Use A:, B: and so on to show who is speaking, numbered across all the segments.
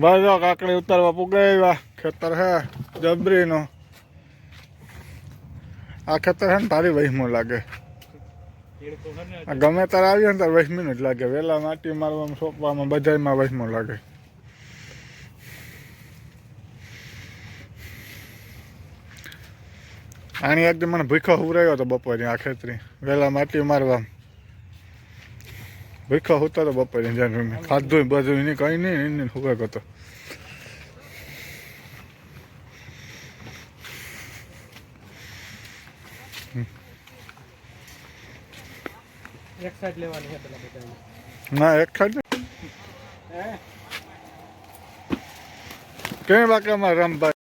A: બસ જો કાકડી ઉતારવા પુગાવ્યા. ખેતર હે જબરીનો. આ ખેતર હે ને તારી વહીમો લાગે. ગમે તારે આવીએ ને તારે વહીમીનું જ લાગે. વહેલા માટી મારવામાં સોંપવામાં બધામાં વહીમો લાગે. આની એકદમ મને ભૂખો હુરાયો હતો બપોરે આ ખેતરી. વહેલા માટી મારવા ભૂખો હોતો હતો બપોરે. જ્યાં ખાધું બધું એની કંઈ નહીં એને હુવાક હતો.
B: એક સાઈડ લેવાની છે પેલા બધા.
A: ના એક સાઈડ કેમ બાકી અમારે રામભાઈ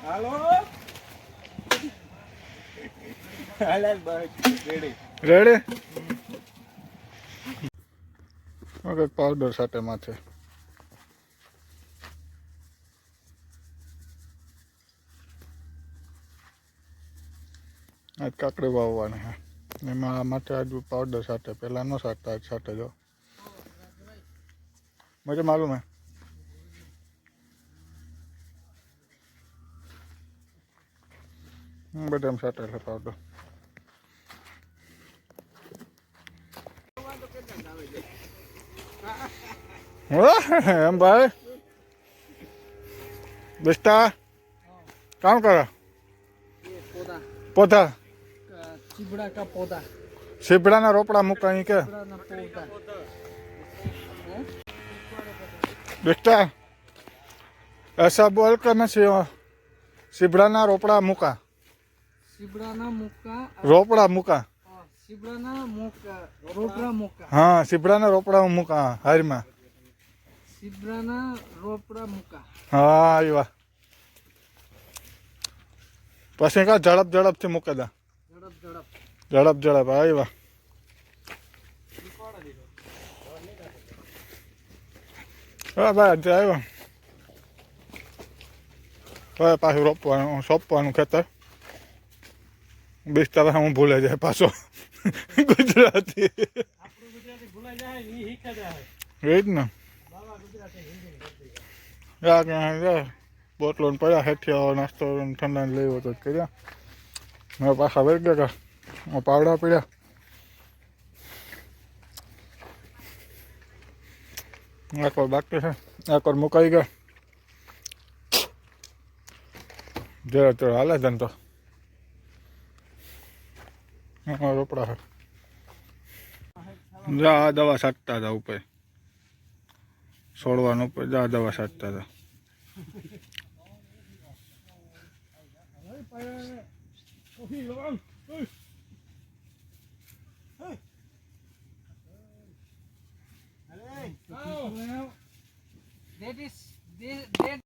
B: હાલો હાલ બસ રેડી
A: રેડી. ઓકે પાવડર સાથે માથે આજ કાકડી વાવવાની હે. એમાં માટે આજ પાવડર સાથે પહેલાં ન સાટતા આજ સાથે જો मुझे मालूम है. બધા એમ સાટેલ છે પાવડર. એમ ભાઈ बेस्टा काम करो. पौधा
B: चिबड़ा का पौधा.
A: सीपड़ा ना रोपड़ा मुका के बेस्टा ऐसा बोल कर मैं सीपड़ा ना रोपड़ा मुका.
B: सीबड़ा ना मुका
A: रोपड़ा मुका.
B: सीबड़ा ना मुका रोपड़ा मुका.
A: हाँ सीपड़ा ना रोपड़ा मुका हर में.
B: सीबड़ा ना रोपड़ा मुका.
A: हाँ आया પછી કા ઝડપ ઝડપથી મૂકે દા. ઝડપ ઝડપ આવ્યા. હા ભાઈ આવ્યા. હવે પાછું રોપવાનું સોંપવાનું ખેતર. બિસ્તા હું ભૂલે જાય પાછો ગુજરાતી. એ જ ને બોટલો પડ્યા હેઠિયા નાસ્તો ઠંડા લેવો તો કર્યા. હવે પાછા વળી ગયા પાવડા પડ્યા. એક વાર બાકી છે. એક વાર મુકાઈ ગયા. જરા તો હાલે ધંધો. રોપડા છે. જા આ દવા છાંટતા હતા ઉપર છોડવાનું ઉપર. જા દવા છાંટતા હતા.